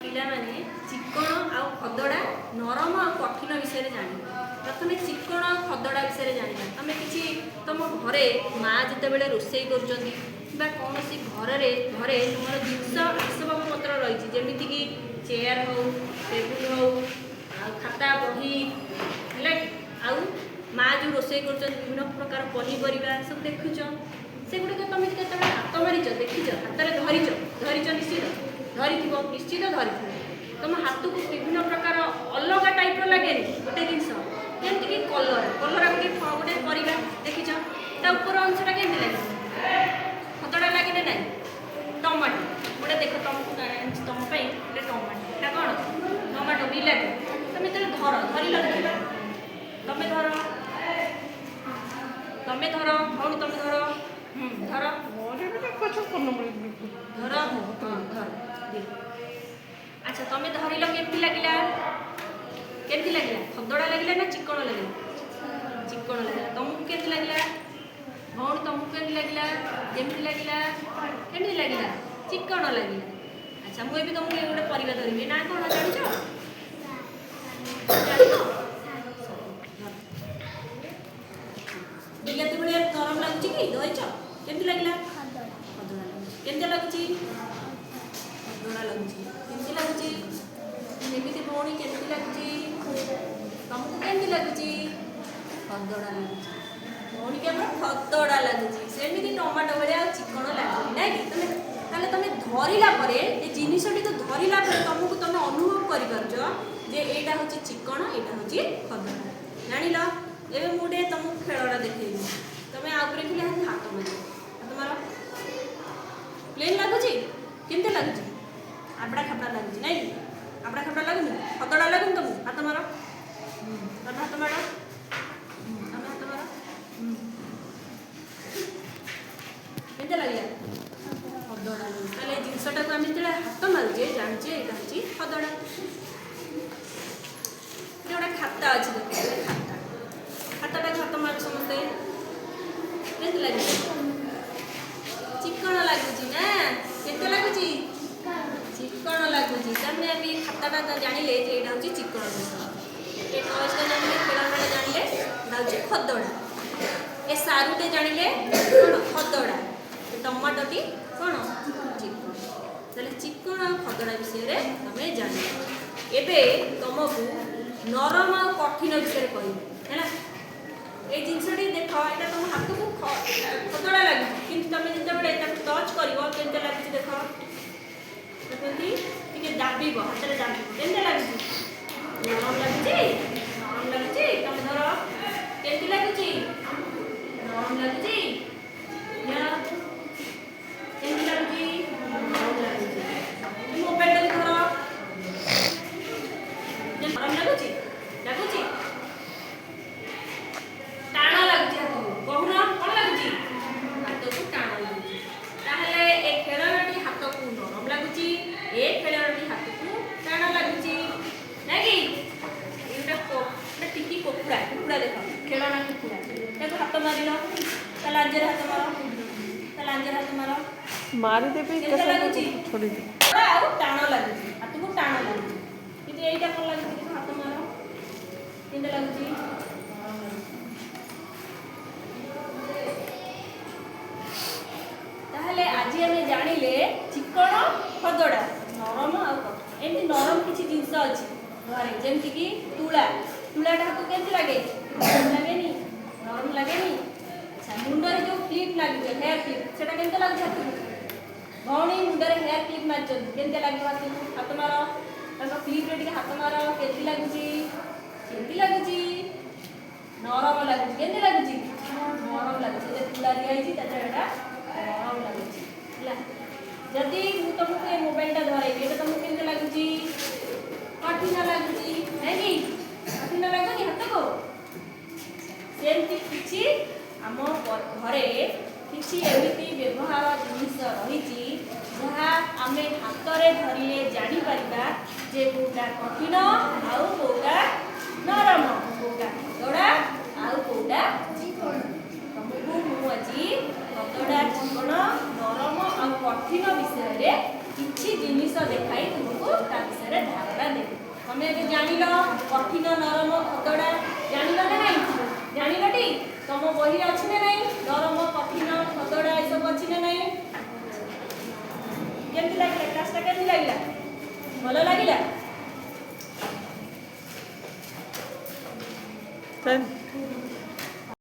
पिला माने चिकण आ खदड़ा नरम आ कठिन विषय जान प्रथम चिकण आ खदड़ा विषय जाना तुम कि तुम घरे माँ जिते बड़े रोषे कर कौन सी घरे घरे तुम जिनस आसबाब पत्र रही जमीक चेयर हो टेबुल हो खाता बही है आउ माँ जो रोषे कर विभिन्न प्रकार पनीपरिया सब देखुच से गुड़िक तुम जो हाथ मारिच देखिच हाथ में धरीच धरीच निश्चित धरी निश्चित धरी तुम हाथ को विभिन्न प्रकार अलग टाइप लगे गोटे जिनस जमीक कलर कलर गोटे गोटे परिवा देखिच ऊपर अंशटा के लगे खतटा लगे ना टमाटो गोटे देख तुमको तुम गोटे टमाटो कौन टमाटो बिलाटी तुम जो धर धर लगे तुम धर तुम धर भौणी तुम धर धर धर धर अच्छा तुम धरल केमती लगे केमती लगे खदड़ा लगे ना चिकण लगे चिकण लगे तुमको केमती लगे भौणी तुमको केमती लगे जमी लगे केमती लगे चिकण लगे अच्छा मुझे भी तुमको गोटे परिवा धरबी ना कौन जान बिलाती भाई नरम लगुच कि धरीच केमती लगे केमती लगुच खदड़ा लगुच केमती लगुच जमी भौणी केमती लगुच तुमको केमती लगुच खदड़ा लगुच भौणी के खदड़ा लगुच सेमती टमाटो भाया चिकण लगुनि ना कि तुम धरला जिनसटी तो धरला तुमको तुम अनुभव कर एटा हूँ चिकण एटा हूँ खदड़ा जान एवं मुझे तुमको खेलटा देखे तुम आगे खेल हाथ मार हाथ मार प्लेन लगुच केमती लगुच आबड़ा खाबड़ा लगुच ना आबड़ा खाबड़ा लगुनि खदड़ा लगुनि तुमको हाथ मार तुम हाथ मार तुम हाथ मार केमती लगे खदड़ा लगे जिनसटा को आम जो हाथ मारुचे जानचे यहाँ हूँ खदड़ा गोटे खाता अच्छे देख खाता खाताटा हाथ मार समस्ते केमती लगे चिकण लगुच ना केते लगुच चिकण लगुच तमें अभी खाताटा जानिले यहाँ हूँ चिकण ये टॉयसटा जानिले खेलना जानिले यहाँ हूँ खदड़ा ए सारूटे जानिले कौन खदड़ा टमाटोटी कौन चिकण ताले चिकण और खदड़ा विषय तुम जान एबे तुमको नरम और कठिन विषय कह ये जिनसटी देख यहाँ तुम हाथ को खदड़ा लगे कि तुम जो टच कर लगे देख देखते दाब हाथ में दाब केमती लगे नरम लगे नरम लगे तुम धर केमती लगे नरम लगे केमती लगे नरम लगे मोबाइल धर नरम लगुच लगुच टाण लगुच हाथ कहून कौन लगुच हाथ को टाण लगुच ताहले ए खेलनाटी हाथ को नरम लगुच ए खेलनाटी हाथ को टाण लगुच ना कि गोटे टिकी कुकुड़ा कुकुड़ा देख खेलना कुकुड़ा देखो हाथ मारिल ता लांजरे हाथ मार ता लांजरे हाथ मार मारी देबे कैसे लगुच छोड़ी दे आ टाण लगुच हाथ को टाण लगुच किंतु एटा कोन लगुच हाथ मार केमती लगुच ताहले आज आम जानिले चिकण खदड़ा नरम आ कठिन एमती नरम किसी जिनस अच्छी घरे जमीक तुला तुलाटा हाथ केमती लगे लगे नरम लगे अच्छा मुंडरे जो क्लिप लगे हेयर क्लिप से केमती लगे हाथ को भौणी मुंडरे हेयर क्लिप मार केमती लगे हाथ को हाथ मार क्लिप रे हाथ मार केमती लगुच नरम लगुच केमती लगुच नरम लगुच तुला दिखाई नरम लगुच जदि तुमको ये मोबाइलटा धरैबी ये तुमको केमती लगुच कठिन लगुच है कि कठिन लगुनि हाथ को सेमती किछि आम घरे किछि एमिति व्यवहार जिनिस रही जहाँ आम हाथ में धरिले जानीपर जे कौटा कठिन आउ कौटा नरम कौटा खदड़ा आउ कौटा चिकण तुमको मुझे खदड़ा चिकण नरम आ कठिन विषय किछि जिनिस देखाई तुमको ता विषय कठिन नरम खतड़ा जानिल ना नहीं जानिल टी तुम बही अच्छी ना नहीं नरम कठिन खतड़ा ये सब अच्छी ना नहीं केमती लगिला क्लासटा केमती लगिला भल लगिला Ten.